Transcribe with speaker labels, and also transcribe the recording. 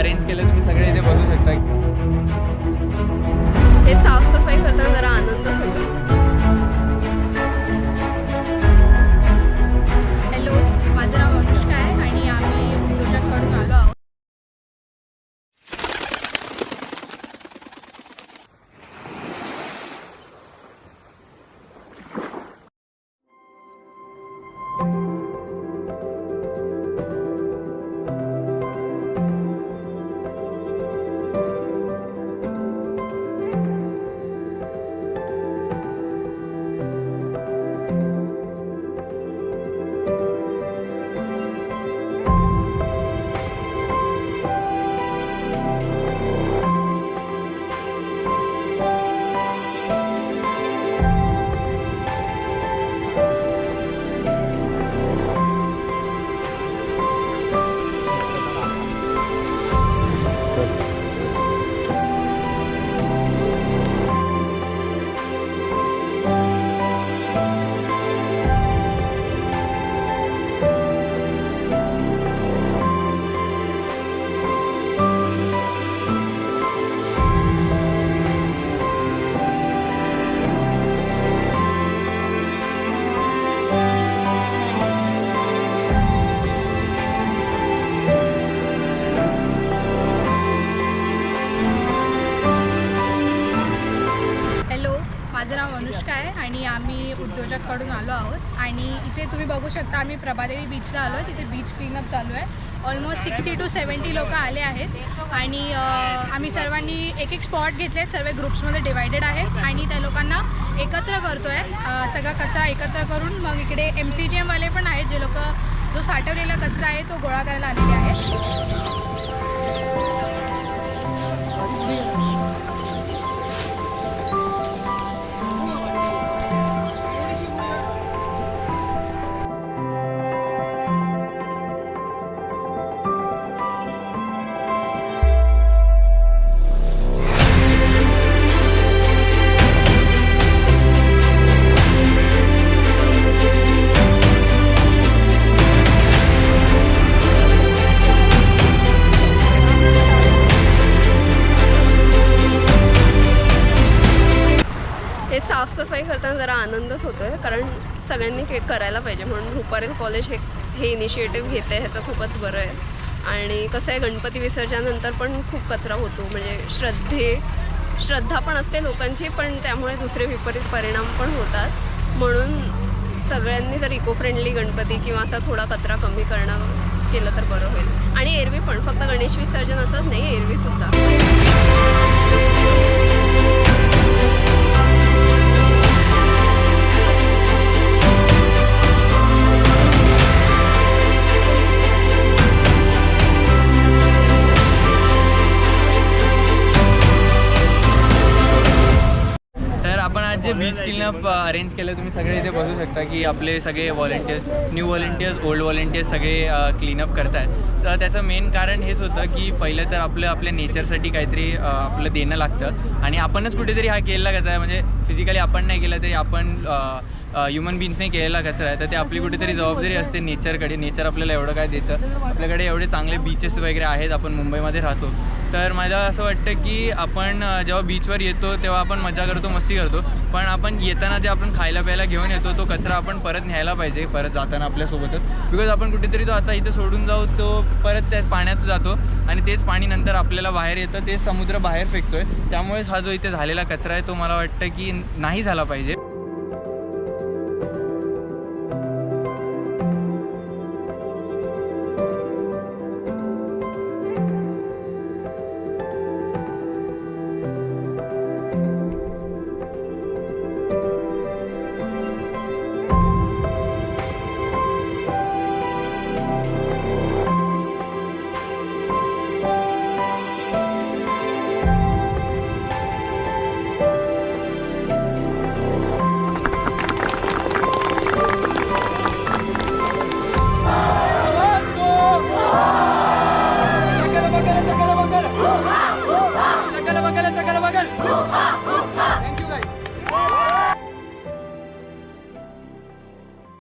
Speaker 1: Arrange केलं, तुम्ही सगळे इथे बघू शकता।
Speaker 2: हे साफसफाई करताना जरा आनंदच होतो।
Speaker 3: हॅलो, माझं नाव अनुष्का आहे आणि आम्ही उद्योजककडून आलो आहोत। माझं नाव अनुष्का आहे आणि आम्ही उद्योजककडून आलो आहोत आणि इथे तुम्ही बघू शकता आम्ही प्रभादेवी बीचला आलो आहे। तिथे बीच क्लीनअप चालू आहे। ऑलमोस्ट 60 to 70 लोक आले आहेत आणि आम्ही सर्वांनी एक एक स्पॉट घेतले, सर्व ग्रुप्समध्ये डिवायडेड आहेत आणि त्या लोकांना एकत्र करतो आहे। सगळा कचरा एकत्र करून मग इकडे MCGMवाले पण आहेत, जे लोक जो साठवलेला कचरा आहे तो गोळा करायला आलेले आहेत।
Speaker 2: हे साफसफाई करताना जरा आनंदच होतो आहे, कारण सगळ्यांनी करायला पाहिजे म्हणून हुपारेल कॉलेज हे इनिशिएटिव्ह घेते, ह्याचं खूपच बरं आहे। आणि कसं आहे, गणपती विसर्जनानंतर पण खूप कचरा होतो, म्हणजे श्रद्धा पण असते लोकांची, पण त्यामुळे दुसरे विपरीत परिणाम पण होतात। म्हणून सगळ्यांनी जर इको फ्रेंडली गणपती किंवा असा थोडा कचरा कमी केलं तर बरं होईल। आणि एरवी पण, फक्त गणेश विसर्जन असंच नाही, एरवीसुद्धा।
Speaker 1: आपण आज जे बीच क्लीनअप अरेंज केलं, तुम्ही सगळे इथे बघू शकता की आपले सगळे volunteers, new volunteers, old volunteers सगळे क्लीनअप करत आहेत। तर त्याचं मेन कारण हेच होतं की पहिलं तर आपल्या नेचरसाठी काहीतरी आपलं देणं लागतं आणि आपणच कुठेतरी हा केलेला कचरा आहे, म्हणजे फिजिकली आपण नाही केलं तरी आपण ह्युमन बीन्सने केलेला कचरा आहे, तर ते आपली कुठेतरी जबाबदारी असते नेचरकडे। नेचर आपल्याला एवढं काय देतं, आपल्याकडे एवढे चांगले बीचेस वगैरे आहेत, आपण मुंबईमध्ये राहतो, तर मला असं वाटतं की आपण जेव्हा बीचवर येतो तेव्हा आपण मजा करतो, मस्ती करतो, पण आपण येताना जे आपण खायला प्यायला घेऊन येतो तो कचरा आपण परत न्यायला पाहिजे, परत जाताना आपल्यासोबतच। बिकॉज आपण कुठेतरी तो आता इथे सोडून जाऊ, तो परत त्या पाण्यात जातो आणि तेच पाणी नंतर आपल्याला बाहेर येतं, ते समुद्र बाहेर फेकतोय। त्यामुळेच हा जो इथे झालेला कचरा आहे तो मला वाटतं की नाही झाला पाहिजे।